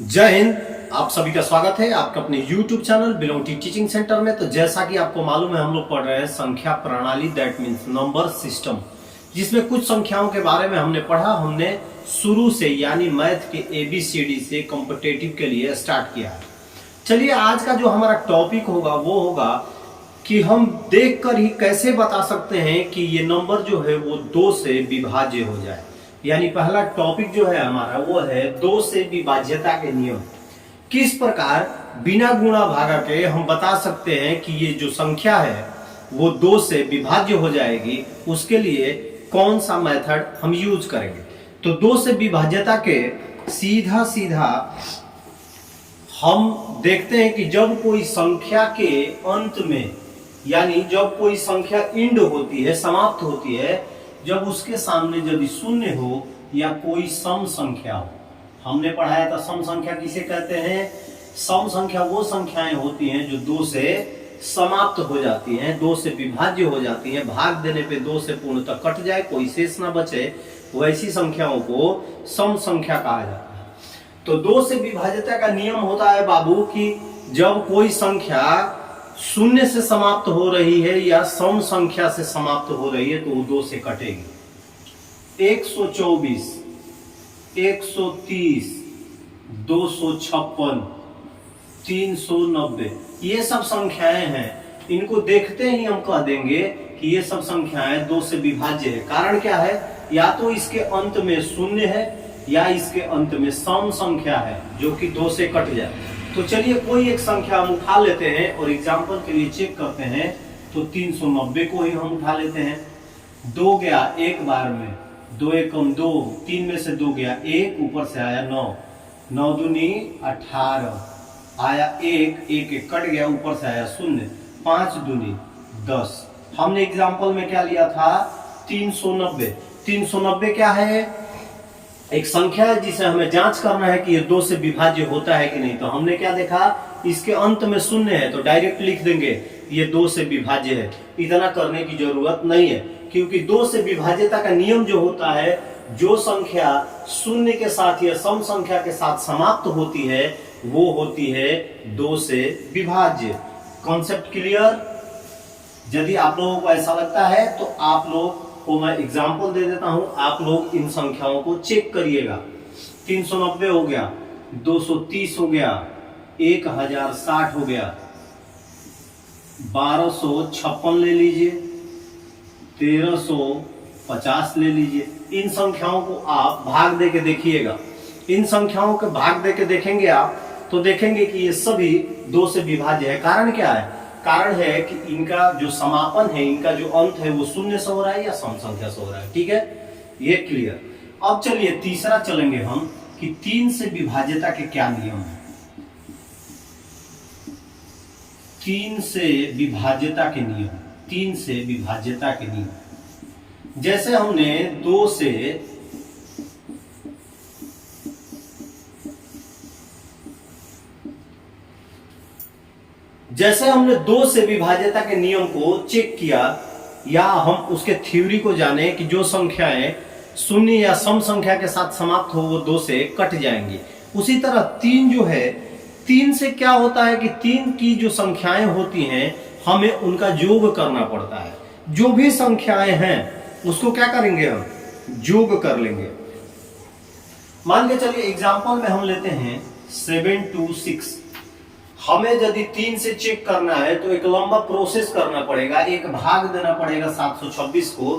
जय हिंद। आप सभी का स्वागत है आपका अपने YouTube channel belong teaching centre में। तो जैसा कि आपको मालूम है हम लोग पढ़ रहे हैं संख्या प्रणाली, दैट मीन्स नंबर सिस्टम, जिसमें कुछ संख्याओं के बारे में हमने पढ़ा। हमने शुरू से यानी मैथ के ABCD से कॉम्पिटिटिव के लिए स्टार्ट किया है। चलिए आज का जो हमारा टॉपिक होगा वो होगा कि हम देखकर ही कैसे बता सकते हैं कि ये नंबर जो है वो 2 से विभाज्य हो जाए। यानी पहला टॉपिक जो है हमारा वो है 2 से विभाज्यता के नियम। किस प्रकार बिना गुणा भागा के हम बता सकते हैं कि ये जो संख्या है वो 2 से विभाज्य हो जाएगी, उसके लिए कौन सा मेथड हम यूज करेंगे। तो 2 से विभाज्यता के सीधा सीधा हम देखते हैं कि जब कोई संख्या के अंत में, यानी जब कोई संख्या इंड होती है, समाप्त होती है, जब उसके सामने यदि शून्य हो या कोई सम संख्या हो। हमने पढ़ाया था सम संख्या किसे कहते हैं। सम संख्या वो संख्याएं होती हैं जो 2 से समाप्त हो जाती हैं, 2 से विभाज्य हो जाती हैं, भाग देने पे 2 से पूर्णतः कट जाए, कोई शेष ना बचे, वैसी संख्याओं को सम संख्या कहा जाता है। तो 2 से विभाज्यता का नियम होता है बाबू कि जब कोई संख्या शून्य से समाप्त हो रही है या सम संख्या से समाप्त हो रही है तो वो 2 से कटेगी। 124, 130, 256, 390 ये सब संख्याएं हैं। इनको देखते ही हम कह देंगे कि ये सब संख्याएं 2 से विभाज्य है। कारण क्या है, या तो इसके अंत में शून्य है या इसके अंत में सम संख्या है जो कि 2 से कट जाए। तो चलिए कोई एक संख्या हम उठा लेते हैं और एग्जाम्पल के लिए चेक करते हैं। तो 390 को ही हम उठा लेते हैं। 2 गया एक बार में, 2 एकम 2, 3 में से 2 गया 1, ऊपर से आया 9, 9 दूनी 18, आया 1, 1 कट गया, ऊपर से आया 0, 5 दूनी 10। हमने एग्जाम्पल में क्या लिया था 390। 390 क्या है, एक संख्या है जिसे हमें जांच करना है कि ये 2 से विभाज्य होता है कि नहीं। तो हमने क्या देखा, इसके अंत में शून्य है तो डायरेक्ट लिख देंगे ये 2 से विभाज्य है। इतना करने की जरूरत नहीं है, क्योंकि 2 से विभाज्यता का नियम जो होता है, जो संख्या शून्य के साथ या सम संख्या के साथ समाप्त होती है वो होती है 2 से विभाज्य। Concept clear. यदि आप लोगों को ऐसा लगता है तो आप लोग को मैं एग्जाम्पल दे देता हूं, आप लोग इन संख्याओं को चेक करिएगा। 390 हो गया, 230 हो गया, 1060 हो गया, 1256 ले लीजिए, 1350 ले लीजिए। इन संख्याओं को आप भाग दे के देखिएगा। इन संख्याओं के भाग दे के देखेंगे आप तो देखेंगे कि ये सभी 2 से विभाज्य है। कारण क्या है, कारण है कि इनका जो समापन है, इनका जो अंत है वो शून्य से हो रहा है या सम संख्या से हो रहा है। ठीक है, ये क्लियर। अब चलिए तीसरा चलेंगे हम कि 3 से विभाज्यता के क्या नियम है। 3 से विभाज्यता के नियम, 3 से विभाज्यता के नियम। जैसे हमने 2 से विभाज्यता के नियम को चेक किया, या हम उसके थ्योरी को जाने कि जो संख्याएं शून्य या सम संख्या के साथ समाप्त हो वो 2 से कट जाएंगी। उसी तरह 3 जो है, 3 से क्या होता है कि 3 की जो संख्याएं होती हैं हमें उनका योग करना पड़ता है। जो भी संख्याएं हैं उसको क्या करेंगे, हम योग कर लेंगे। मान के चलिए एग्जाम्पल में हम लेते हैं 726। हमें यदि 3 से चेक करना है तो एक लंबा प्रोसेस करना पड़ेगा, एक भाग देना पड़ेगा 726 को।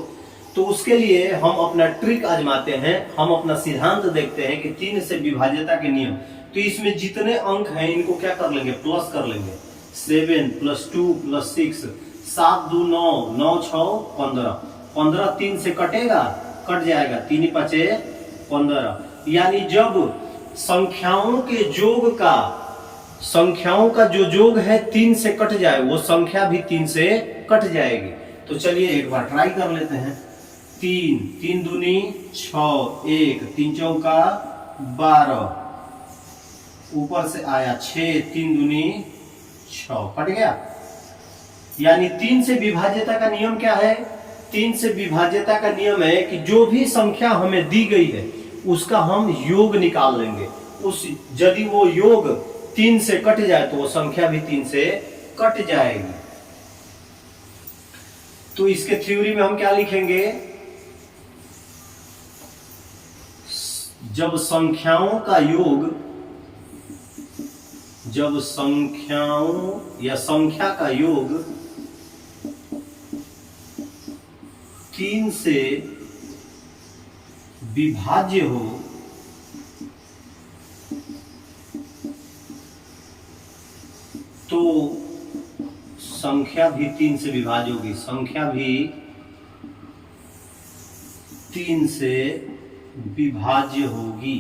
तो उसके लिए हम अपना ट्रिक आजमाते हैं, हम अपना सिद्धांत देखते हैं कि 3 से विभाज्यता के नियम। तो इसमें जितने अंक हैं इनको क्या कर लेंगे, प्लस कर लेंगे। 7 + 2 + 6, 7 2 9, 9 6 15, 15 3 से कटेगा, कट जाएगा, 3 5 15। यानी जब संख्याओं का जो योग है 3 से कट जाए, वो संख्या भी 3 से कट जाएगी। तो चलिए एक बार ट्राई कर लेते हैं। 3, 3 दूनी 6, 1, 3 चौका 12, ऊपर से आया 6, 3 दूनी 6, कट गया। यानी 3 से विभाज्यता का नियम क्या है, 3 से विभाज्यता का नियम है कि जो भी संख्या हमें दी गई है उसका हम योग निकाल लेंगे। उस यदि वो योग 3 से कट जाए तो वो संख्या भी 3 से कट जाएगी। तो इसके थ्योरी में हम क्या लिखेंगे, जब संख्याओं का योग, जब संख्याओं या संख्या का योग 3 से विभाज्य हो तो संख्या भी 3 से विभाज्य होगी, संख्या भी 3 से विभाज्य होगी।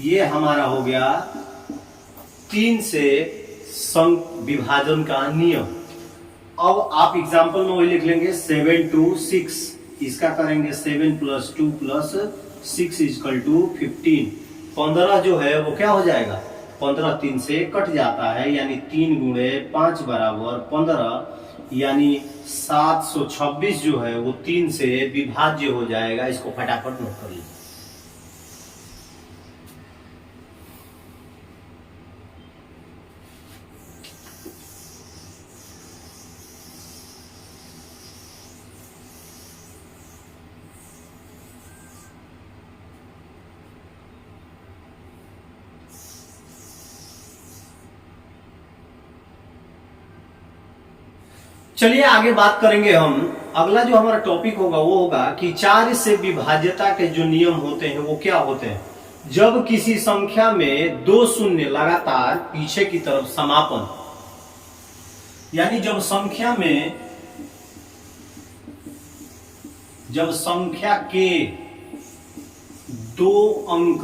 ये हमारा हो गया 3 से विभाजन का नियम। अब आप एग्जाम्पल में वही लिख लेंगे 7 to 6, इसका करेंगे 7 + 2 + 6 = 15। 15 जो है वो क्या हो जाएगा, 15 3 से कट जाता है, यानी 3 × 5 = 15, यानी 726 जो है वो 3 से विभाज्य हो जाएगा। इसको फटाफट नोट कर लीजिए। चलिए आगे बात करेंगे हम। अगला जो हमारा टॉपिक होगा वो होगा कि 4 से विभाज्यता के जो नियम होते हैं वो क्या होते हैं। जब किसी संख्या में 2 शून्य लगातार पीछे की तरफ समापन, यानी जब संख्या के 2 अंक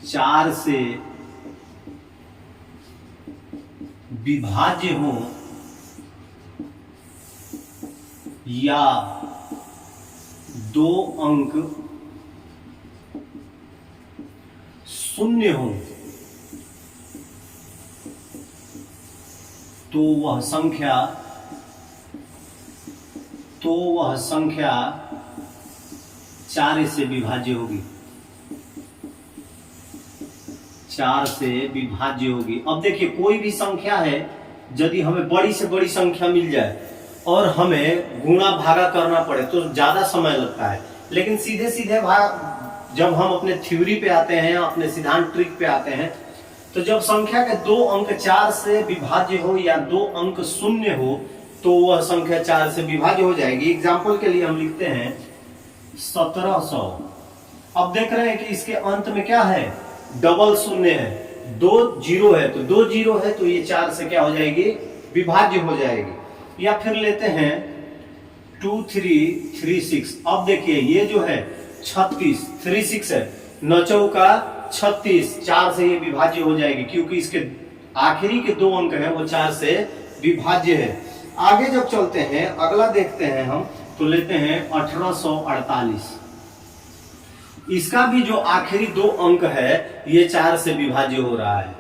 4 से विभाज्य हो या 2 अंक शून्य हो तो वह संख्या 4 से विभाज्य होगी, 4 से विभाज्य होगी। अब देखिए कोई भी संख्या है, यदि हमें बड़ी से बड़ी संख्या मिल जाए और हमें गुणा भागा करना पड़े तो ज्यादा समय लगता है, लेकिन सीधे सीधे जब हम अपने थ्योरी पे आते हैं, अपने सिद्धांत ट्रिक पे आते हैं, तो जब संख्या के 2 अंक 4 से विभाज्य हो या 2 अंक शून्य हो तो वह संख्या 4 से विभाज्य हो जाएगी। एग्जाम्पल के लिए हम लिखते हैं 1700। अब देख रहे हैं कि इसके अंत में क्या है, डबल शून्य है, 2 0 है, तो 2 0 है तो ये 4 से क्या हो जाएगी, विभाज्य हो जाएगी। या फिर लेते हैं 2336। अब देखिए ये जो है 36, 36 है, 9 चौका 36, 4 से ये विभाज्य हो जाएगी क्योंकि इसके आखिरी के 2 अंक है वो 4 से विभाज्य है। आगे जब चलते हैं, अगला देखते हैं हम, तो लेते हैं 1848। इसका भी जो आखिरी 2 अंक है ये 4 से विभाज्य हो रहा है,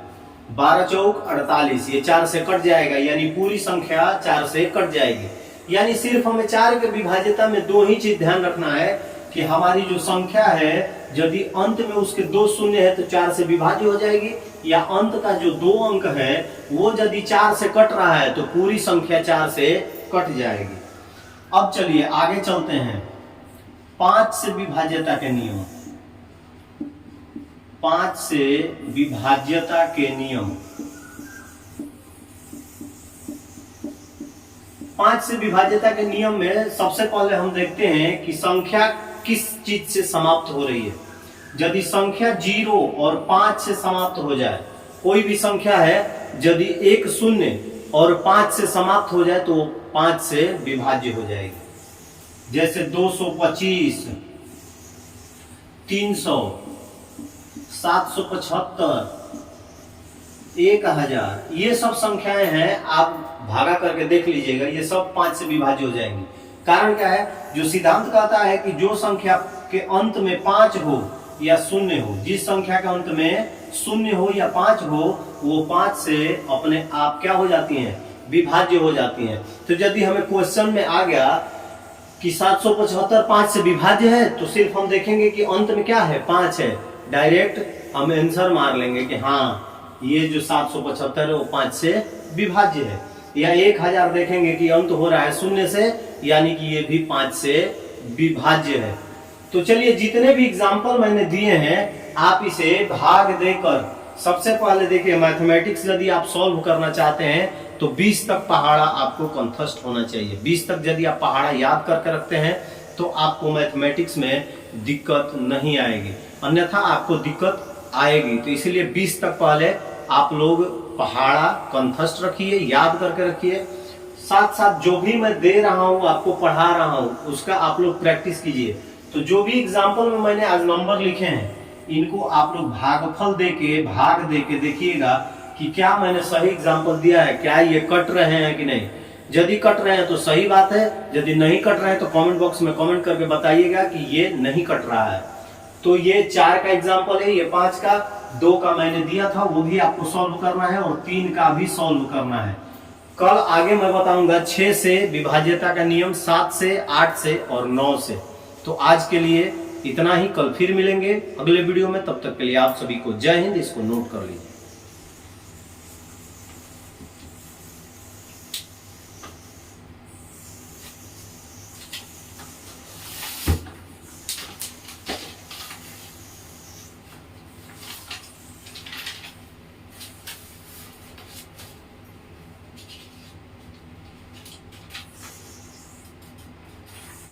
12 चौक 48, ये 4 से कट जाएगा, यानी पूरी संख्या 4 से कट जाएगी। यानी सिर्फ हमें 4 के विभाज्यता में 2 ही चीज ध्यान रखना है कि हमारी जो संख्या है यदि अंत में उसके 2 शून्य है तो 4 से विभाज्य हो जाएगी, या अंत का जो 2 अंक है वो यदि 4 से कट रहा है तो पूरी संख्या 4 से कट जाएगी। अब चलिए आगे चलते हैं, 5 से विभाज्यता के नियम। 5 से विभाज्यता के नियम। 5 से विभाज्यता के नियम में सबसे पहले हम देखते हैं कि संख्या किस चीज से समाप्त हो रही है। यदि संख्या 0 और 5 से समाप्त हो जाए, कोई भी संख्या है, यदि 1 शून्य और 5 से समाप्त हो जाए तो 5 से विभाज्य हो जाएगी। जैसे 225, 300, 775, 1000, ये सब संख्याएं हैं, आप भागा करके देख लीजिएगा, ये सब 5 से विभाज्य हो जाएंगी। कारण क्या है, जो सिद्धांत कहता है कि जो संख्या के अंत में 5 हो या 0 हो, जिस संख्या के अंत में 0 हो या 5 हो, वो 5 से अपने आप क्या हो जाती हैं, विभाज्य हो जाती हैं। तो यदि हमें क्वेश्चन में आ गया कि 775 5 से विभाज्य है, तो सिर्फ हम देखेंगे कि अंत में क्या है, 5 है। डायरेक्ट हम आंसर मार लेंगे कि हाँ ये जो 775 है वो 5 से विभाज्य है। या 1000 देखेंगे कि अंत हो रहा है 0 से, यानी कि ये भी 5 से विभाज्य है। तो चलिए, जितने भी एग्जाम्पल मैंने दिए हैं आप इसे भाग देकर, सबसे पहले देखिए मैथमेटिक्स यदि आप सॉल्व करना चाहते हैं तो 20 तक पहाड़ा आपको कंठस्थ होना चाहिए। 20 तक यदि आप पहाड़ा याद करके रखते हैं तो आपको मैथमेटिक्स में दिक्कत नहीं आएगी, अन्यथा आपको दिक्कत आएगी। तो इसीलिए 20 तक पहले आप लोग पहाड़ा कंठस्थ रखिए, याद करके रखिए। साथ साथ जो भी मैं दे रहा हूं, आपको पढ़ा रहा हूं, उसका आप लोग प्रैक्टिस कीजिए। तो जो भी एग्जाम्पल में मैंने आज नंबर लिखे हैं, इनको आप लोग भागफल देके, भाग देके देखिएगा कि क्या मैंने सही एग्जाम्पल दिया है, क्या ये कट रहे हैं कि नहीं। यदि कट रहे हैं तो सही बात है, यदि नहीं कट रहे हैं तो कमेंट बॉक्स में कमेंट करके बताइएगा कि ये नहीं कट रहा है। तो ये 4 का एग्जाम्पल है, ये 5 का, 2 का मैंने दिया था वो भी आपको सॉल्व करना है, और 3 का भी सॉल्व करना है। कल आगे मैं बताऊंगा 6 से विभाज्यता का नियम, 7 से, 8 से और 9 से। तो आज के लिए इतना ही, कल फिर मिलेंगे अगले वीडियो में। तब तक के लिए आप सभी को जय हिंद। इसको नोट कर लीजिए।